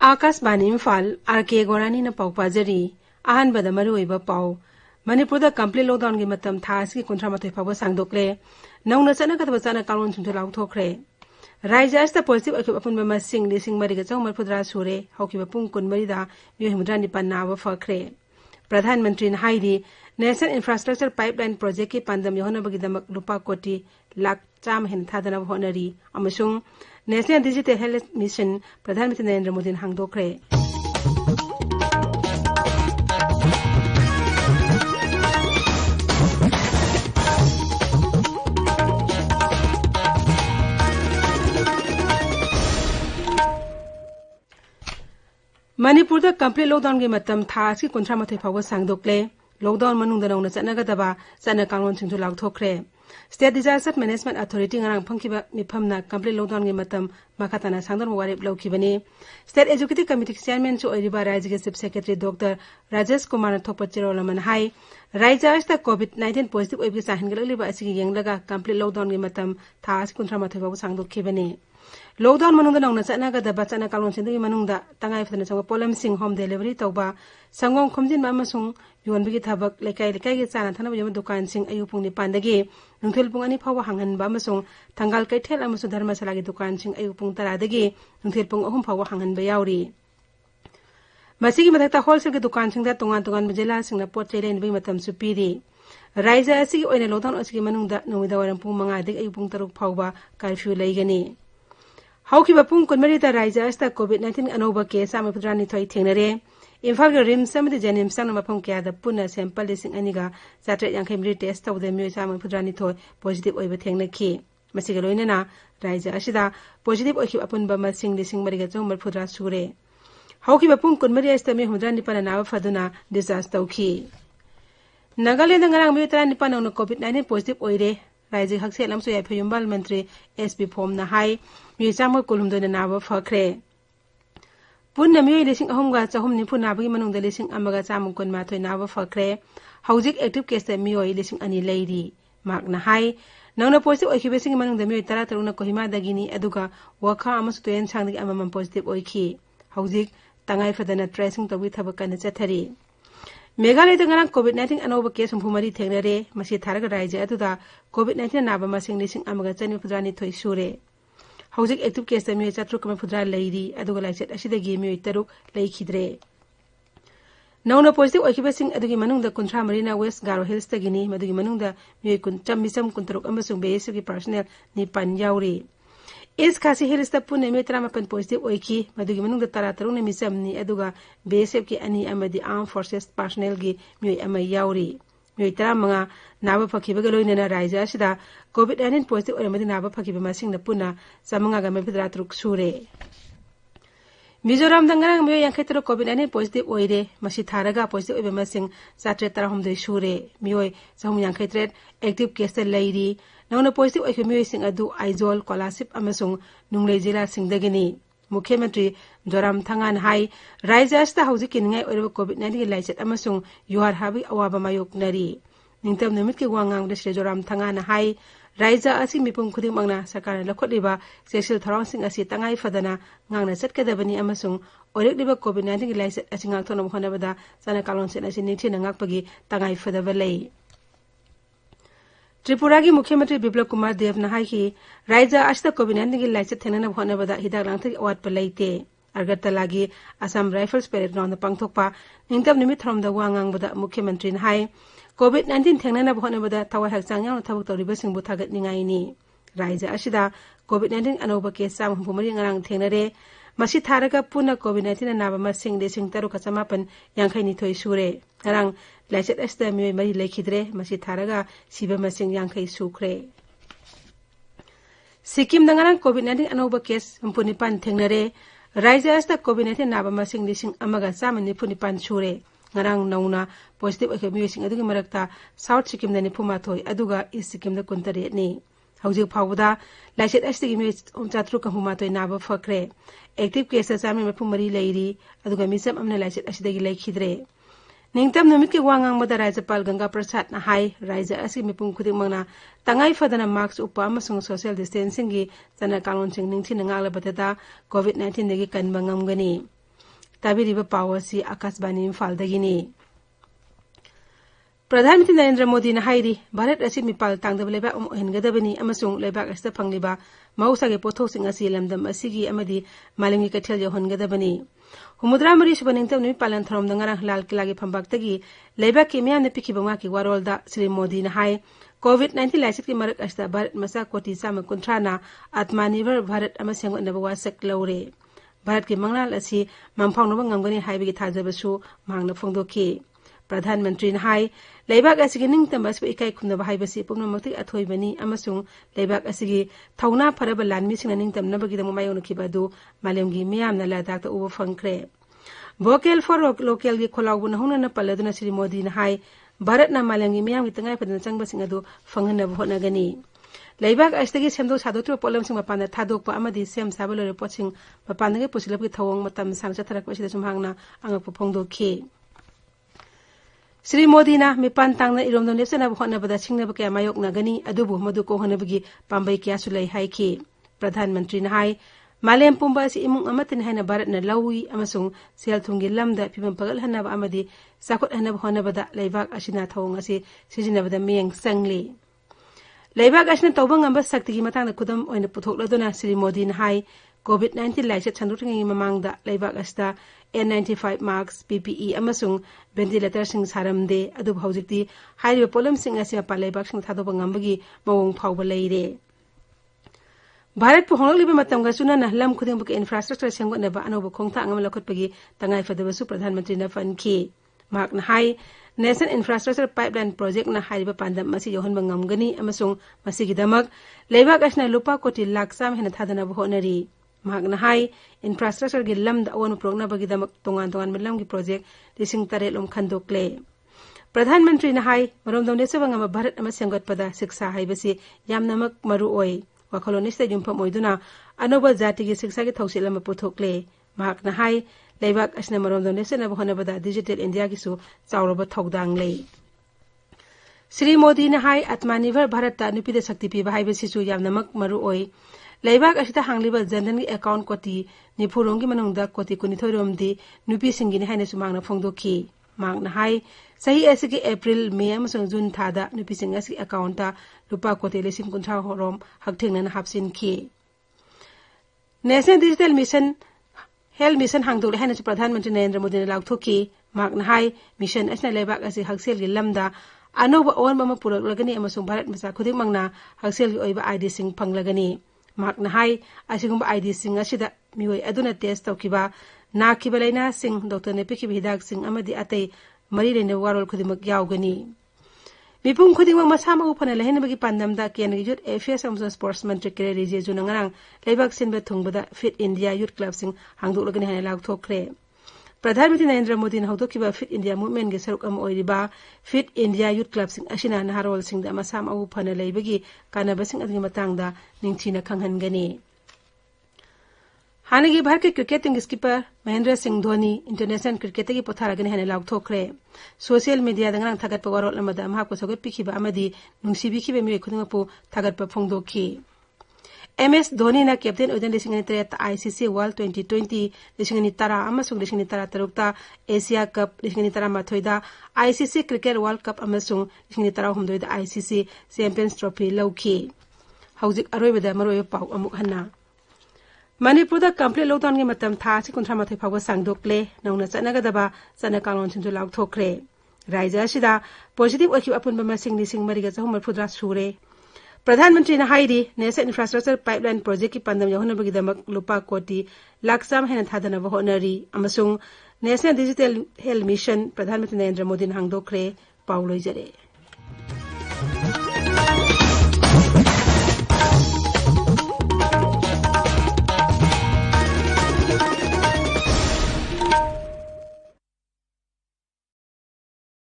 Akashvani Imphal R K गोरानी न पाउ पाजरी अहनबदा मरुइबा पाउ मणिपुरदा कंप्लीट लॉकडाउन की मतम था असकी कुंथ्रा मथोय फाव सांगदोकले नौना चनगदबा चना कानून सिंथु लाउथोखरे राज्य अस्ता पॉजिटिव अखिब अपुनबा मसिंग लिसिंग मरिगा चौमरफुद्रा सुरे हौकिबा पुंग कुनमरिदा योहिमुद्रा निपान नाव फखरे प्रधानमंत्री हाइदी नेशनल इंफ्रास्ट्रक्चर पाइपलाइन प्रोजेक्ट की पांदम योहनबगिदमक रुपा कोटी लाख चाम हेन थादना honorary अमसुंग national digital health mission प्रधानमंत्री नरेंद्र मोदी हांगदोखरे मणिपुरदा कंप्लीट लॉकडाउन की मतम था असकी कुंथ्रा मथोय फाव सांगदोकले लॉकडाउन मनुंगदा नौना चनगदबा चना कानून सिंथु लाउथोखरे state disaster management authority ngarang phangkiba mifamna complete lockdown gi matam makhatana sangdon warip lawkhibani state executive committee chairman chu oiriba rajya chief secretary dr rajesh kumar thokpa chirolaman hai rajya asta covid-19 positive oibi sahingalaliba asigi yenglaga complete lockdown gi matam tha kunthra mathoi babu sangdokhibani lockdown manungda nongna chanagadaba chana kalon sindagi manungda tangai fadana changwa polam sing home delivery tawba sangong khomjin ma masung yonbigi thabak lekai lekai gi chana thana yama dukan sing ayu pungni pandagi nungthel pung ani phawa hangan ba masung thangal kaithel amasu dharmasala gi dukan sing ayu pung tara dagi nungthel pung ahum phawa hangan ba yauri masigi mathakta wholesale gi dukan sing da tongan tongan bajela singna pot chelen bi matam su piri raiza asigi oina lockdown asigi manungda nomida waram pung manga dagi ayu pung taruk phawba curfew laigani हौकिबा पुंग कुनमरिदा राज्य अस्ता कोविड-19 अनोबा case आमपुद्रानी थोई थेंगनरे इम्फाल के RIMS समिति जेनिम्स संग मफम क्यादा पुना sample लिसिंग अनिगा जात्रे यांखेमरी test तौदे म्योय आमपुद्रानी थोई positive ओइबा थेंगनखि मसिगा लोइनना राज्य असिदा positive ओइखिब अपुनबा मसिंग लिसिंग मरिगा चौमरफुद्रा सुरे हौकिबा पुंग कुनमरि अस्ता मे हुद्रानी पना नाव फदुना डिस्चार्ज तौखि नागालैंड ngarang म्योय 19 नौना कोविड-19 पॉजिटिव ओइरे राज्य हक्सेल अमसु याफयुम्बाल मंत्री एसपी फॉर्मना हाई म्योय चामो कुलुमदोना नाव फखरे पुन्ना म्योय लिसिंग अहमगा चहुम निफु नाबगी मनुंगदा लिसिंग अमगा चामो कुनमाथोय नाव फखरे हौजिक एक्टिव केस म्योय लिसिंग अनि लेरी मार्कना हाई नौना पॉजिटिव ओइखिबेसिंग मनुंगदा म्योय 13 ना कोहिमा दगिनी अदुगा वखा अमसु तोयन सांगदगी अममम पॉजिटिव ओइखि हौजिक तंगाई फदना ट्रेसिंग तौबी थबक कन चथरी मेघालय ngarang covid-19 अनोबा केस हुमफुमरी थेंगनरे मसि थारग राज्य अदुदा covid-19 नाबा मसिंग लिसिंग अमगा चनि फुद्रानी थोय सुरे हौजिक एक्टिव केस म्योय 4 फुद्रा लेरी अदुगा लाइसेट असिदगी म्योय 3 लेखिद्रे नौना पॉजिटिव ओइखिबसिंग अदुगी मनुंगदा कुंथ्रा मरीना वेस्ट गारो हिल्स तगिनी मदुगी मनुंगदा म्योय कुंचम कुंतरुक अमसुंग बेएसएफ की पर्सनल निपान याउरी इस खासी हिल्स तक पुणे में 13 पॉजिटिव ओइखि मदुगी मनुंगदा 13 ने मिसमनी अदुगा बीएसएफ की अनि अमदी आर्म फोर्सेस पर्सनल की म्योय अमा याउरी म्योय 13 नाबा फखिबगा लोइनना राज्य असिदा कोविड-19 पॉजिटिव ओइमदी नाबा फखिबा मसिंग न पुना समंगा गा मेफिद्रा तुरुक सुरे मिजोराम दंगरang म्योय 53 कोविड-19 पॉजिटिव ओइरे मसि थारगा पॉजिटिव ओइबा मसिंग 713 सुरे म्योय 153 एक्टिव केस लेरी नौना पॉजिटिव ओइखे म्योयसिंग अदु आइजोल कोलासिप अमसुंग नुंगले जिला सिंगदगिनी मुख्यमंत्री जोराम थांगान हाई राज्य अस्ता हौजिक किनिंगाय ओइरबा कोविड-19 की लाइसेट अमसुंग युहार हाबी अवाबा मायोकनरी निंगतम निमित के वांगांग दे जोराम थांगान हाई राज्य असि मिपुम खुदिंग मंगना सरकार लखोलिबा सेक्सुअल थरांसिंग असि तंगाई फदना ngang चटकदबनी अमसुंग ओइरकलिबा कोविड-19 की लाइसेट असि ngang होनबदा चना कालोन सेन असि निथि नंगाकपगी तंगाई फदबा लई त्रिपुरा की मुख्यमंत्री बिप्लब कुमार देव नहाई की राज्य अस्ता कोविड-19 की लाइसेट थेनना होनबदा हिदाक लांथक अवात पलैते अगरतला की असम राइफल्स परेड ग्राउंड पांगथोकपा निंगतम निमित थरमदा वांगांगबदा मुख्यमंत्री नहाई कोविड-19 थेंगनना होनबदा थवाई हक्चांग यावना थबक तौरिबसिंगबु थागतनिंगाइनी राज्य असिदा कोविड-19 अनोबा केस 3 ngarang थेंगनरे मसि थारगा पुना कोविड-19 नाबा मसिंग लिसिंग 3,552 सुरे ngarang लाइसेट अस्ता म्योय मरि लेखिद्रे मसि थारगा सिबा मसिंग 50 सुख्रे सिक्किम ngarang कोविड-19 अनोबा केस 45 थेंगनरे राज्य अस्ता कोविड-19 नाबा मसिंग लिसिंग 1,95 सुरे ngarang nauna positive oike म्योयसिंग अदुगी मरक्ता साउथ सिक्किम दनि फुमाथोय अदुगा ईस्ट सिक्किम द कुंतरे नि हौजिक फावदा लाइसेट अस्तिगी म्योय 4,5 नाबा फक्रे एक्टिव केस चामी मफुमरी लेरी अदुगा मिसम अमने लाइसेट असिदगी लेखिद्रे निंगतम नुमित के वांगांग मदा राज्यपाल गंगा प्रसाद ना हाई राज्य असि मिपुम खुदिंग मंगना तंगाई फदना मास्क उपा अमसुंग सोशल डिस्टेंसिंग की जना कानून सिंग निंगथि नंगालबतदा कोविड-19 दगी कनबंगमगनी ताबिरिबा पाव असि आकाशवाणी इम्फालदगिनी प्रधानमंत्री नरेंद्र मोदी ने हाइरी भारत असि मिपाल तांगदब लेबाक अम ओहनगदबनी अमसुंग लेबाक असि फंगलिबा मौसागे पोथोकसिंग असि लमदम असिगी अमदि मालिंगी कथेल योहनगदबनी हुमुद्रा मरी सुब निंगतम नुमि पालन थरोम दंगरा लाल किलागे फंबाक्तगी लेबाक की मियाम ने पिखिबा माकी वारोलदा श्री मोदी ने हाई कोविड-19 लाइसिट की मरक असदा भारत मसा कोटी साम कुंथ्राना आत्मनिर्भर भारत अमा सेंगनबा वासक लौरे भारत की मंगलाल असि मंफाउनबा ngamgani हाइबगी थाजबसु मांगना फोंदोखी प्रधानमंत्री ने हाई लेबाक असि निंगतम बस इकाई खुनबा हाइबसि पुंगनमक्ति अथोइबनी अमसुंग लेबाक असि थौना फरब लानमि सिंग निंगतम नबगी दम मायोनखिबदु मालेमगी मियामना लदाक उब फंखरे वोकल फॉर लोकल की खोलाउबु नहुना पल्लदुना श्री मोदी ने हाई भारत ना मालेमगी मियामगी तंगाई फदन चंगबसिंग अदु फंगनब होनगनी लेबाक असदगी सेमदो सादोत्रो पोलमसिंग मपान थादोकपा अमदि सेम साबलोरे पोचिंग मपानगे पुसिलबगी थवंग मतम सांगचा थरकपसिदा सुमहांगना अंगप फोंदोखी श्री मोदी ना मिपान तांगना इरोमदो नेसनब होनबदा सिंगनब क्या मायोकनागनी अदुबु मदु को होनबगी पांबई क्या सुलै हाइखी प्रधानमंत्री ने हाई मालेम पुंबा असि इमुंग अमतिन हैना भारत न लौई अमसुंग सेल थुंगी लमदा फिबम पगल हनब अमदि साखुत हनब होनबदा लेबाक असिना थवंग असि सिजिनबदा मियंग संगली लेबाक असिना तौबंग अंब शक्तिगी मतांग खुदम ओइन पुथोकलदुना श्री मोदी ने हाई कोविड-19 लाइसेट संदुरंगी ममांगदा लेबाक असदा N95 मास्क PPE अमसुंग वेंटिलेटर सिंग सारमदे अदुब हौजिक्ति हाइरिबा पोलम सिंग असि मपा लेबाक सिंग थादोबा ngambagi मवोंग फावबा लेरे भारत पु होंगलिबा मतमगा सुना लम खुदिंगबक इंफ्रास्ट्रक्चर सेंगनबा अनोबा खोंगथा अंगम लखोटपगी तंगाई फदबसु प्रधानमंत्री न फनखी माकना हाई नेशनल इंफ्रास्ट्रक्चर पाइपलाइन प्रोजेक्ट ना हाइरिबा पांदम मसि योहनबा ngamgani अमसुंग मसिगिदमक लेबाक असना लुपा कोटी लाख साम हेना थादनबा होनरी मागना हाई इंफ्रास्ट्रक्चर की लमद अवन प्रोग्नबगीदमक तोंगान तोंगान मिलम की प्रोजेक्ट लिसिंग तरे लोम खंदोक्ले प्रधानमंत्री ने हाई मरोमदम नेसबंगम भारत अमा सेंगतपदा शिक्षा हाइबसी यामनमक मरु ओय वखलोनिस्ते जुमफम ओइदुना अनोबा जाति की शिक्षा की थौसिलम पुथोक्ले मागना हाई लेबाक असना मरोमदम नेसनब होनबदा डिजिटल इंडिया की सु चावरब थौदांग ले श्री मोदी ने हाई आत्मनिर्भर भारत नुपीद शक्ति पीबा हाइबसी सु यामनमक मरु ओय लेबाक असिता हांगलिबा जनधन की अकाउंट कोटी निफुरोंगी मनुंगदा कोटी कुनिथोरोमदी नुपी सिंगिनी हाइने सुमांगना फोंदोखी मांगना हाई सही ऐसे के अप्रैल मई अमसुंग जून थादा नुपी सिंग असि अकाउंटा लुपा कोटी लिसिंग कुंथा होरोम हकथेंगना हापसिनखी national digital mission health mission हांगदोले हाइने प्रधानमंत्री नरेंद्र मोदी ने लाउथोखी मांगना हाई मिशन असना लेबाक असि हकसेल की लमदा अनोबा ओन बम पुरलगनी अमसुंग भारत मसा खुदिंगमंगना हकसेल की ओइबा आईडी सिंग फंगलगनी माकना हाई असिगुंबा आईडी सिंग असिदा मिहोय अदुना टेस्ट तौकिबा नाखिबा लैना सिंग डॉक्टर ने पिखिबा हिदाक सिंग अमदि अतै मरी लेने वारोल खुदिमक यावगनी मिपुंग खुदिमक मसामा उफना लहनबगी पांदमदा केंद्र यूथ एफेयर्स अमसुंग स्पोर्ट्स मंत्री केरे रिजे जुनंगरांग लेबाक सिनबा थुंगबदा फिट इंडिया यूथ क्लब सिंग हांगदोलगनी हाने लाउथोखरे प्रधानमंत्री नरेंद्र मोदी ने हौदोखिबा फिट इंडिया मूवमेंट के सरुक अम ओइरिबा फिट इंडिया यूथ क्लब सिंग असिना नहारोल सिंग दा मसामा उफना लैबगी कानाबसिंग अदगी मतंगदा निंगथिना खंगहनगनी हानेगी भारत के क्रिकेट टीम के skipper Mahendra Singh Dhoni international cricket की पोथारगनी हाने लाउथोखरे सोशल मीडिया दंगरांग थागत पवारोल अमदा महाको सगत पिखिबा अमदी नुंसिबिखिबे मिवे खुदिमपु थागत फोंदोखी MS धोनी ना कैप्टन ओइदन लिसिंगनी तरेत ICC वर्ल्ड 2020 लिसिंगनी तरा अमसुंग लिसिंगनी तरा तरुक्ता एशिया कप लिसिंगनी तरा माथोइदा ICC क्रिकेट वर्ल्ड कप अमसुंग लिसिंगनी तरा हुमदोइदा ICC चैंपियंस ट्रॉफी लौखी हौजिक अरोइबदा मरोय पाउ अमुक हन्ना मणिपुरदा कंप्लीट लॉकडाउन के मतम था सि कुंथ्रा माथै फावगा सांगदोक्ले नौना चनगदबा चना कालोन सिंजु लाउथोखरे राज्य असिदा पॉजिटिव ओखिब अपुनबा मसिंग लिसिंग मरिगा जहुम मरफुद्रा सुरे प्रधानमंत्री ने हाइरी नेशनल इंफ्रास्ट्रक्चर पाइपलाइन प्रोजेक्ट की पंदम यहोनबगीदमक लुपा कोटी लाखसाम हेन थादनब honorary अमसुंग national digital health mission प्रधानमंत्री नरेंद्र मोदी ने हांगदोखरे पाउलोइजरे।